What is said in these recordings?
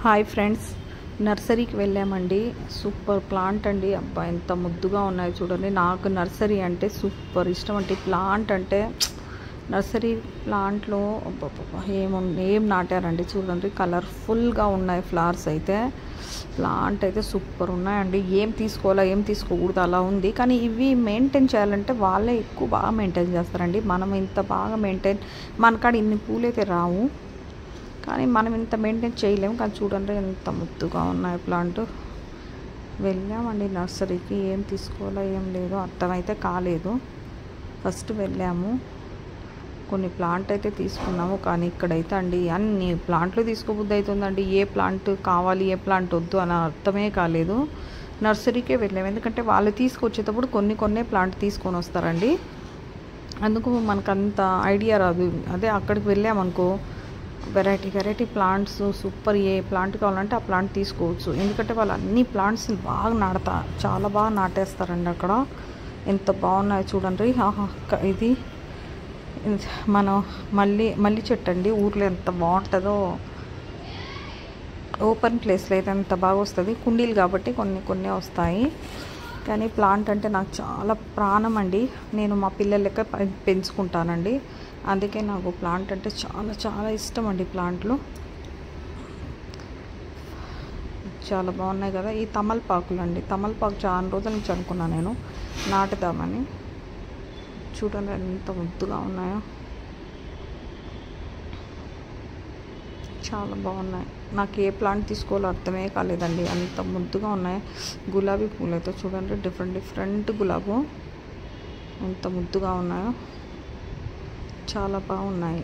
Hi friends, నర్సరీకి వెళ్ళామండి. Super plant అండి. అబ్బా ఎంత ముద్దుగా ఉన్నాయో చూడండి. నాకు నర్సరీ అంటే సూపర్ ఇష్టం అండి. ప్లాంట్ అంటే నర్సరీ ప్లాంట్లో ఏం నాటారండి చూడండి. కలర్ఫుల్గా ఉన్నాయి ఫ్లవర్స్ అయితే. ప్లాంట్ అయితే సూపర్ ఉన్నాయండి. ఏం తీసుకోవాలా ఏం తీసుకోకూడదు అలా ఉంది. కానీ ఇవి మెయింటైన్ చేయాలంటే వాళ్ళే ఎక్కువ బాగా మెయింటైన్ చేస్తారండి. మనం ఇంత బాగా మనకాడ ఇన్ని పూలైతే రావు, కానీ మనం ఇంత మెయింటైన్ చేయలేము. కానీ చూడండి ఎంత ముద్దుగా ఉన్నాయి ప్లాంట్. వెళ్ళామండి నర్సరీకి. ఏం తీసుకోవాలో ఏం లేదో అర్థమైతే కాలేదు. ఫస్ట్ వెళ్ళాము, కొన్ని ప్లాంట్ అయితే తీసుకున్నాము. కానీ ఇక్కడైతే అండి అన్ని ప్లాంట్లు తీసుకోబుద్ధి అవుతుందండి. ఏ ప్లాంట్ కావాలి ఏ ప్లాంట్ వద్దు అని అర్థమే కాలేదు. నర్సరీకే వెళ్ళాము, ఎందుకంటే వాళ్ళు తీసుకొచ్చేటప్పుడు కొన్ని ప్లాంట్ తీసుకొని వస్తారండి. అందుకు మనకంత ఐడియా రాదు. అదే అక్కడికి వెళ్ళామనుకో వెరైటీ ప్లాంట్స్ సూపర్, ఏ ప్లాంట్ కావాలంటే ఆ ప్లాంట్ తీసుకోవచ్చు. ఎందుకంటే వాళ్ళు అన్ని ప్లాంట్స్ బాగా చాలా బాగా నాటేస్తారండి అక్కడ. ఎంత బాగున్నాయో చూడండి. ఇది మనం మల్లి చెట్టు అండి. ఊర్లో ఎంత బాగుంటుందో, ఓపెన్ ప్లేస్లో అయితే ఎంత బాగా వస్తుంది. కుండీలు కాబట్టి కొన్ని వస్తాయి. కానీ ప్లాంట్ అంటే నాకు చాలా ప్రాణం అండి. నేను మా పిల్లల లెక్క పెంచుకుంటానండి. అందుకే నాకు ప్లాంట్ అంటే చాలా ఇష్టం అండి. ప్లాంట్లు చాలా బాగున్నాయి కదా. ఈ తమలపాకులు అండి. తమలపాకు చాలా రోజుల నుంచి అనుకున్నాను నేను నాటుదామని. చూడండి ఎంత ముద్దుగా ఉన్నాయో, చాలా బాగున్నాయి. నాకు ఏ ప్లాంట్ తీసుకోవాలో అర్థమే కాలేదండి, అంత ముద్దుగా ఉన్నాయి. గులాబీ పూలు అయితే చూడండి, డిఫరెంట్ గులాబీ ఎంత ముద్దుగా ఉన్నాయో, చాలా బాగున్నాయి.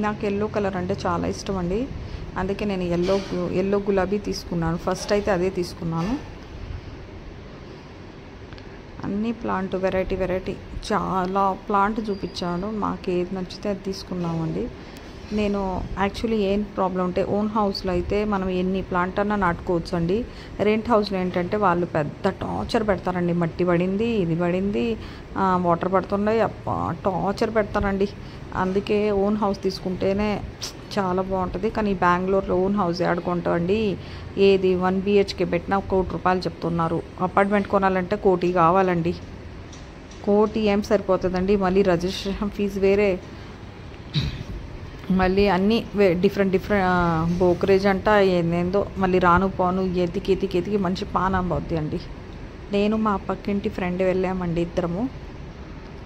నాకు ఎల్లో కలర్ అంటే చాలా ఇష్టం అండి. అందుకే నేను ఎల్లో గులాబీ తీసుకున్నాను. ఫస్ట్ అయితే అదే తీసుకున్నాను. అన్ని ప్లాంట్ వెరైటీ చాలా ప్లాంట్ చూపించాడు. మాకు ఏది నచ్చితే అది తీసుకున్నామండి. నేను యాక్చువల్లీ ఏం ప్రాబ్లం అంటే, ఓన్ హౌస్లో అయితే మనం ఎన్ని ప్లాంట్ అన్నా నాటుకోవచ్చు అండి. రెంట్ హౌస్లో ఏంటంటే వాళ్ళు పెద్ద టార్చర్ పెడతారండి. మట్టి పడింది, ఇది పడింది, వాటర్ పడుతున్నాయి, టార్చర్ పెడతారండి. అందుకే ఓన్ హౌస్ తీసుకుంటేనే చాలా బాగుంటుంది. కానీ బెంగళూరులో ఓన్ హౌస్ ఆడుకుంటామండి. ఏది 1 BHK పెట్టినా ₹1 కోటి చెప్తున్నారు. అపార్ట్మెంట్ కొనాలంటే 1 కోటి కావాలండి. 1 కోటి ఏం సరిపోతుందండి. మళ్ళీ రిజిస్ట్రేషన్ ఫీజు వేరే, మళ్ళీ అన్నీ డిఫరెంట్ బ్రోకరేజ్ అంట ఏందేందో, మళ్ళీ రాను పోను ఎతికి మంచి పానం పోద్ది అండి. నేను మా పక్కింటి ఫ్రెండ్ వెళ్ళామండి ఇద్దరము.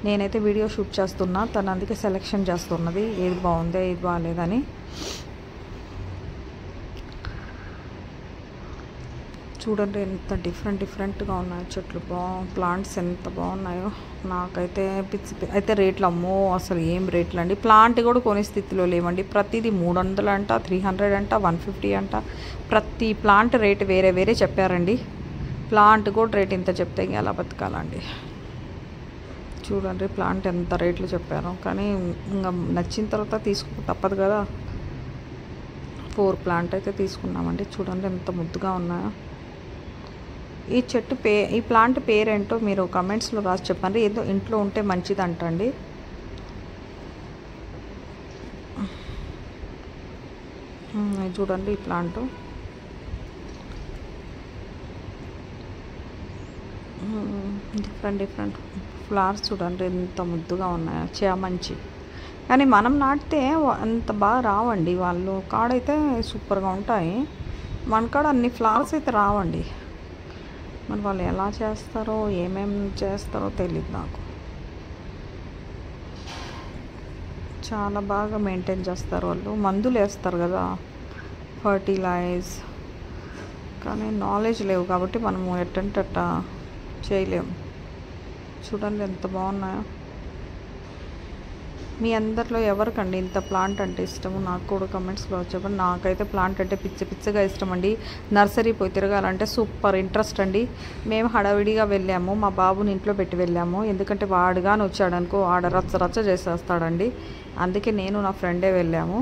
నేనైతే వీడియో షూట్ చేస్తున్నా, తను అందుకే సెలెక్షన్ చేస్తున్నది ఏది బాగుందో ఏది బాగాలేదని. చూడండి ఎంత డిఫరెంట్గా ఉన్నాయో చెట్లు. ప్లాంట్స్ ఎంత బాగున్నాయో. నాకైతే అయితే రేట్లు అమ్మో అసలు ఏం రేట్లు అండి. ప్లాంట్ కూడా కొనే స్థితిలో లేవండి. ప్రతిదీ 300 అంట, 300 అంట, 150 అంట. ప్రతి ప్లాంట్ రేటు వేరే చెప్పారండి. ప్లాంట్ కూడా రేట్ ఇంత చెప్తే ఎలా బతకాలండి. చూడండి ప్లాంట్ ఎంత రేట్లు చెప్పారు. కానీ ఇంకా నచ్చిన తర్వాత తీసుకో తప్పదు కదా. 4 ప్లాంట్ అయితే తీసుకున్నామండి. చూడండి ఎంత ముద్దుగా ఉన్నాయో. ఈ చెట్టు ఈ ప్లాంట్ పేరేంటో మీరు కమెంట్స్లో రాసి చెప్పండి. ఏదో ఇంట్లో ఉంటే మంచిది అంటండి. చూడండి ఈ ప్లాంట్ డిఫరెంట్ ఫ్లవర్స్ చూడండి ఎంత ముద్దుగా ఉన్నాయో. చామంచి. కానీ మనం నాటితే అంత బాగా రావండి. వాళ్ళు కాడైతే సూపర్గా ఉంటాయి. మన కాడ అన్ని ఫ్లవర్స్ అయితే రావండి. మరి వాళ్ళు ఎలా చేస్తారో ఏమేమి చేస్తారో తెలియదు నాకు. చాలా బాగా మెయింటైన్ చేస్తారు వాళ్ళు. మందులు వేస్తారు కదా, ఫర్టిలైజ్. కానీ నాలెడ్జ్ లేవు కాబట్టి మనము ఎట్టంటే అట్టా చేయలేము. చూడండి ఎంత బాగున్నాయో. మీ అందరిలో ఎవరికండి ఇంత ప్లాంట్ అంటే ఇష్టము నాకు కూడా కమెంట్స్లో చెప్పండి. నాకైతే ప్లాంట్ అంటే పిచ్చగా ఇష్టం అండి. నర్సరీ పోయి తిరగాలంటే సూపర్ ఇంట్రెస్ట్ అండి. మేము హడావిడిగా వెళ్ళాము, మా బాబుని ఇంట్లో పెట్టి వెళ్ళాము. ఎందుకంటే వాడుగాని వచ్చాడనుకో ఆడ రచ్చ చేసేస్తాడండి. అందుకే నేను నా ఫ్రెండే వెళ్ళాము.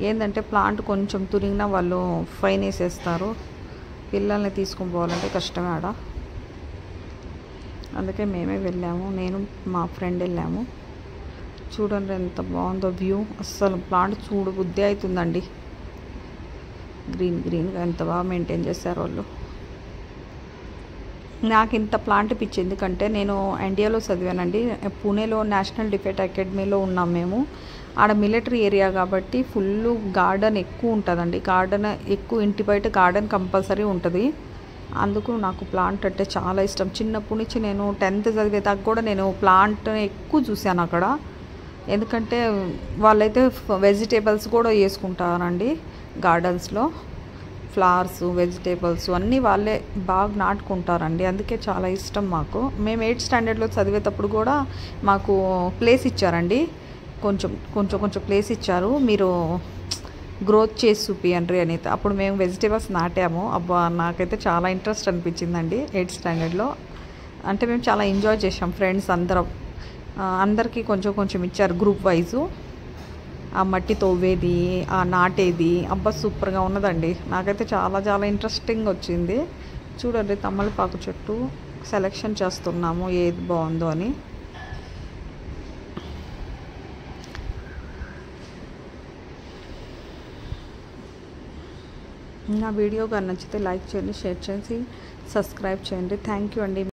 ఏంటంటే ప్లాంట్ కొంచెం తురిగినా వాళ్ళు ఫైన్ వేసేస్తారు. పిల్లల్ని తీసుకొని పోవాలంటే కష్టమే ఆడ. అందుకే మేమే వెళ్ళాము, నేను మా ఫ్రెండ్ వెళ్ళాము. చూడండి ఎంత బాగుందో వ్యూ. అస్సలు ప్లాంట్ చూడబుద్ధి అవుతుందండి. గ్రీన్గా ఎంత బాగా మెయింటైన్ చేశారు వాళ్ళు. నాకు ఇంత ప్లాంట్ పిచ్చి ఎందుకంటే నేను ఇండియాలో చదివానండి. పూణేలో నేషనల్ డిఫెన్స్ అకాడమీలో ఉన్నాం మేము. ఆడ మిలిటరీ ఏరియా కాబట్టి ఫుల్ గార్డెన్ ఎక్కువ ఉంటుందండి. గార్డెన్ ఎక్కువ, ఇంటి బయట గార్డెన్ కంపల్సరీ ఉంటుంది. అందుకు నాకు ప్లాంట్ అంటే చాలా ఇష్టం. చిన్నప్పటి నుంచి నేను 10th చదివేదాకా కూడా నేను ప్లాంట్ ఎక్కువ చూశాను అక్కడ. ఎందుకంటే వాళ్ళైతే వెజిటేబుల్స్ కూడా వేసుకుంటారండి గార్డెన్స్లో. ఫ్లవర్స్, వెజిటేబుల్స్ అన్నీ వాళ్ళే బాగా నాటుకుంటారండి. అందుకే చాలా ఇష్టం మాకు. మేము 8th స్టాండర్డ్లో చదివేటప్పుడు కూడా మాకు ప్లేస్ ఇచ్చారండి. కొంచెం ప్లేస్ ఇచ్చారు, మీరు గ్రోత్ చేసి చూపియండి అని. అప్పుడు మేము వెజిటేబుల్స్ నాటాము. అబ్బా నాకైతే చాలా ఇంట్రెస్ట్ అనిపించిందండి 8th స్టాండర్డ్లో. అంటే మేము చాలా ఎంజాయ్ చేసాం ఫ్రెండ్స్ అందరం. అందరికీ కొంచెం ఇచ్చారు గ్రూప్ వైజు. ఆ మట్టి తవ్వేది, ఆ నాటేది, అబ్బా సూపర్గా ఉన్నదండి. నాకైతే చాలా ఇంట్రెస్టింగ్ వచ్చింది. చూడండి తమలపాకు చెట్టు సెలెక్షన్ చేస్తున్నాము ఏది బాగుందో అని. నా వీడియో కానీ నచ్చితే లైక్ చేయండి, షేర్ చేసి సబ్స్క్రైబ్ చేయండి. థ్యాంక్ యూ అండి.